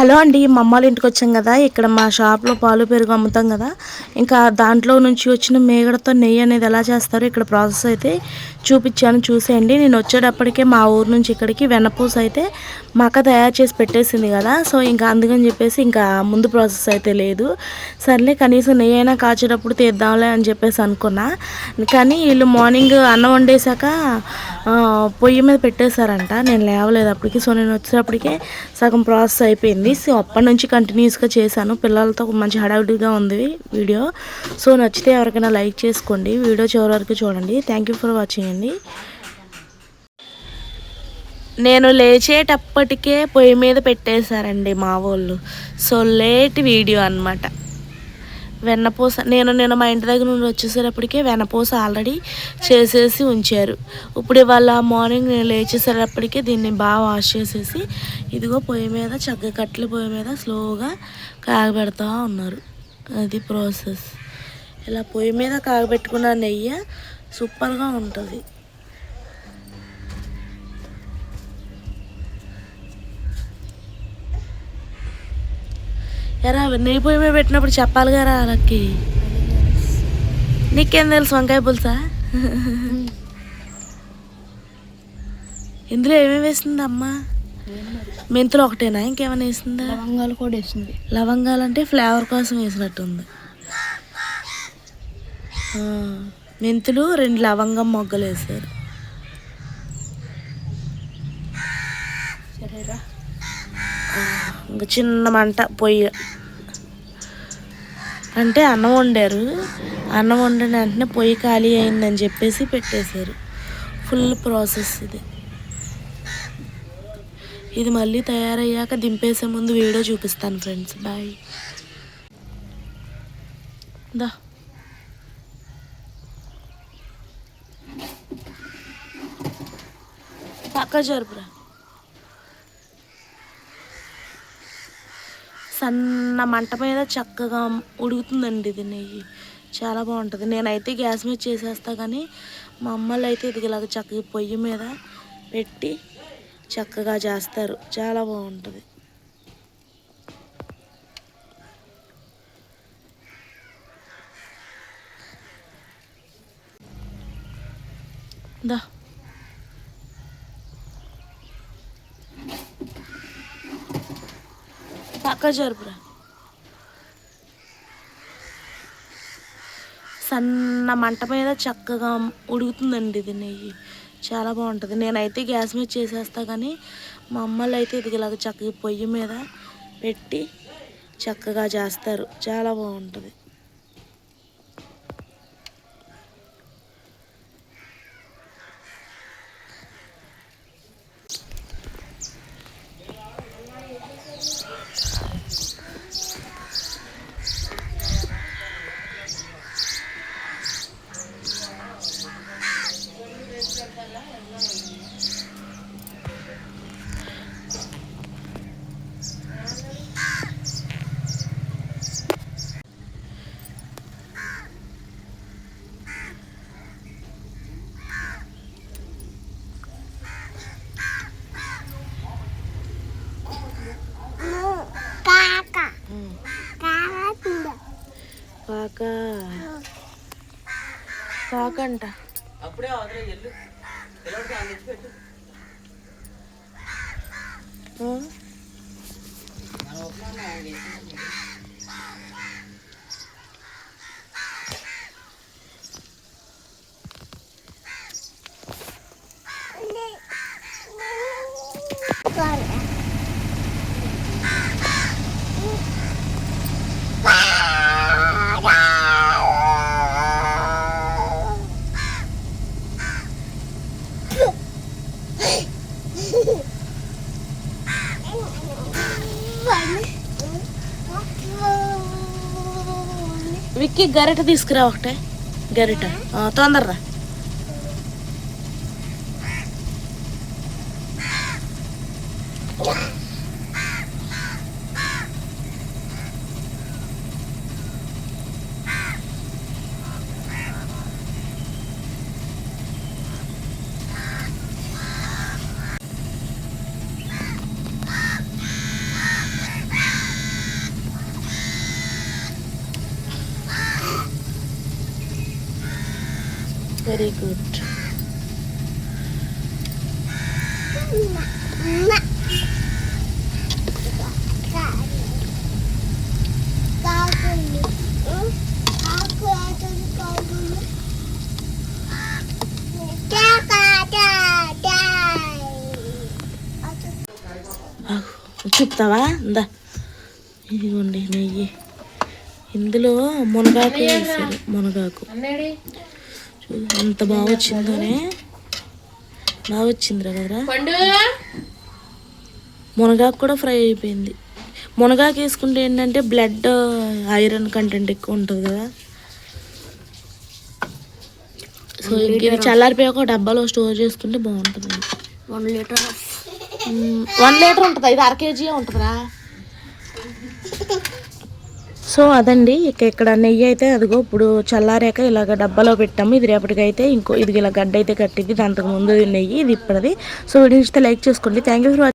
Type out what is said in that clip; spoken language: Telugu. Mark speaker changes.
Speaker 1: హలో అండి, మా అమ్మాళ్ళ ఇంటికి వచ్చాం కదా. ఇక్కడ మా షాప్లో పాలు పెరుగు అమ్ముతాం కదా. ఇంకా దాంట్లో నుంచి వచ్చిన మేగడతో నెయ్యి అనేది ఎలా చేస్తారో ఇక్కడ ప్రాసెస్ అయితే చూపించాను, చూసేయండి. నేను వచ్చేటప్పటికే మా ఊరు నుంచి ఇక్కడికి వెన్నపూస అయితే మా అక్క తయారు చేసి పెట్టేసింది కదా. సో ఇంకా అందుకని చెప్పేసి ఇంకా ముందు ప్రాసెస్ అయితే లేదు. సర్లే కనీసం నెయ్యి అయినా కాచేటప్పుడు తీద్దాంలే అని చెప్పేసి అనుకున్నా. కానీ వీళ్ళు మార్నింగ్ అన్నం వండేశాక పొయ్యి మీద పెట్టేశారంట. నేను లేవలేదు అప్పటికి. సో నేను వచ్చేటప్పటికే సగం ప్రాసెస్ అయిపోయింది. సో అప్పటి నుంచి కంటిన్యూస్గా చేశాను. పిల్లలతో మంచి హడావిడిగా ఉంది వీడియో. సో నచ్చితే ఎవరికైనా లైక్ చేసుకోండి, వీడియో చివరి వరకు చూడండి. థ్యాంక్ యూ ఫర్ వాచింగ్ అండి. నేను లేచేటప్పటికే పొయ్యి మీద పెట్టేశారండి మా వాళ్ళు. సో లేట్ వీడియో అనమాట. వెన్నపూస నేను మా ఇంటి దగ్గర నుండి వచ్చేసేటప్పటికే వెన్నపూస ఆల్రెడీ చేసేసి ఉంచారు. ఇప్పుడు ఇవాళ మార్నింగ్ నేను లేచేసేటప్పటికే దీన్ని బాగా వాష్ చేసేసి ఇదిగో పొయ్యి మీద చక్కగా కట్టెల పొయ్యి మీద స్లోగా కాగబెడతా ఉన్నారు. అది ప్రాసెస్. ఇలా పొయ్యి మీద కాగబెట్టుకున్న నెయ్యి సూపర్గా ఉంటుంది. ఎరా నెయ్యి పొయ్యి మీద పెట్టినప్పుడు చెప్పాలి కదా వాళ్ళకి. నీకేం తెలుసు వంకాయ పులుసా? ఇందులో ఏమేమి వేసింది అమ్మ? మెంతులు ఒకటేనా, ఇంకేమైనా వేసిందా?
Speaker 2: లవంగాలు కూడా వేసింది.
Speaker 1: లవంగాలు అంటే ఫ్లేవర్ కోసం వేసినట్టుంది. మెంతులు 2 లవంగం మొగ్గలు వేసారు. ఇంకా చిన్న మంట పొయ్యి అంటే అన్నం వండారు. అన్నం వండిన వెంటనే పొయ్యి ఖాళీ అయిందని చెప్పేసి పెట్టేశారు. ఫుల్ ప్రాసెస్ ఇది మళ్ళీ తయారయ్యాక దింపేసే ముందు వీడియో చూపిస్తాను ఫ్రెండ్స్. బాయ్. దా పక్క జరుపురా. సన్న మంట మీద చక్కగా ఉడుకుతుందండి ఇది నెయ్యి. చాలా బాగుంటుంది. నేనైతే గ్యాస్ మీద చేసేస్తా, కానీ మా అమ్మలు అయితే ఇదిలాగా చక్కగా పొయ్యి మీద పెట్టి చక్కగా చేస్తారు. చాలా బాగుంటుంది. దా పక్క జరుపురా. సన్న మంట మీద చక్కగా ఉడుకుతుందండి ఇది నెయ్యి. చాలా బాగుంటుంది. నేనైతే గ్యాస్ మీద చేసేస్తా, కానీ మా అమ్మలు అయితే ఇదిలాగా చక్కగా పొయ్యి మీద పెట్టి చక్కగా చేస్తారు. చాలా బాగుంటుంది. కాకంట అప్పుడే విక్కీ గరిట తీసుకురా, ఒకటే గరిట తొందరరా. Very good. చూపుతావా? ఇందా ఇదిగోండి నెయ్యి. ఇందులో మునగాకు వేసారు. మునగాకు ఎంత బాగా వచ్చిందోనే. బాగా వచ్చిందిరా కదరా. మునగాకు కూడా ఫ్రై అయిపోయింది. మునగాకు వేసుకుంటే ఏంటంటే బ్లడ్ ఐరన్ కంటెంట్ ఎక్కువ ఉంటుంది కదా. సో ఇది చల్లారిపోయాక ఒక డబ్బాలో స్టోర్ చేసుకుంటే బాగుంటుంది.
Speaker 2: 1 లీటర్
Speaker 1: 1 లీటర్ ఉంటుంది. ఇది 1/2 kg ఉంటుందిరా. సో అదండి ఇక్కడ నెయ్యి అయితే అదిగో ఇప్పుడు చల్లారాక ఇలాగ డబ్బాలో పెట్టాము. ఇది రేపటికైతే ఇంకో ఇది ఇలా గడ్డ అయితే కట్టింది. దాంతకు ముందు నెయ్యి, ఇది ఇప్పటిది. సో వీడియో ఇస్తే లైక్ చేసుకోండి. Thank you for watching.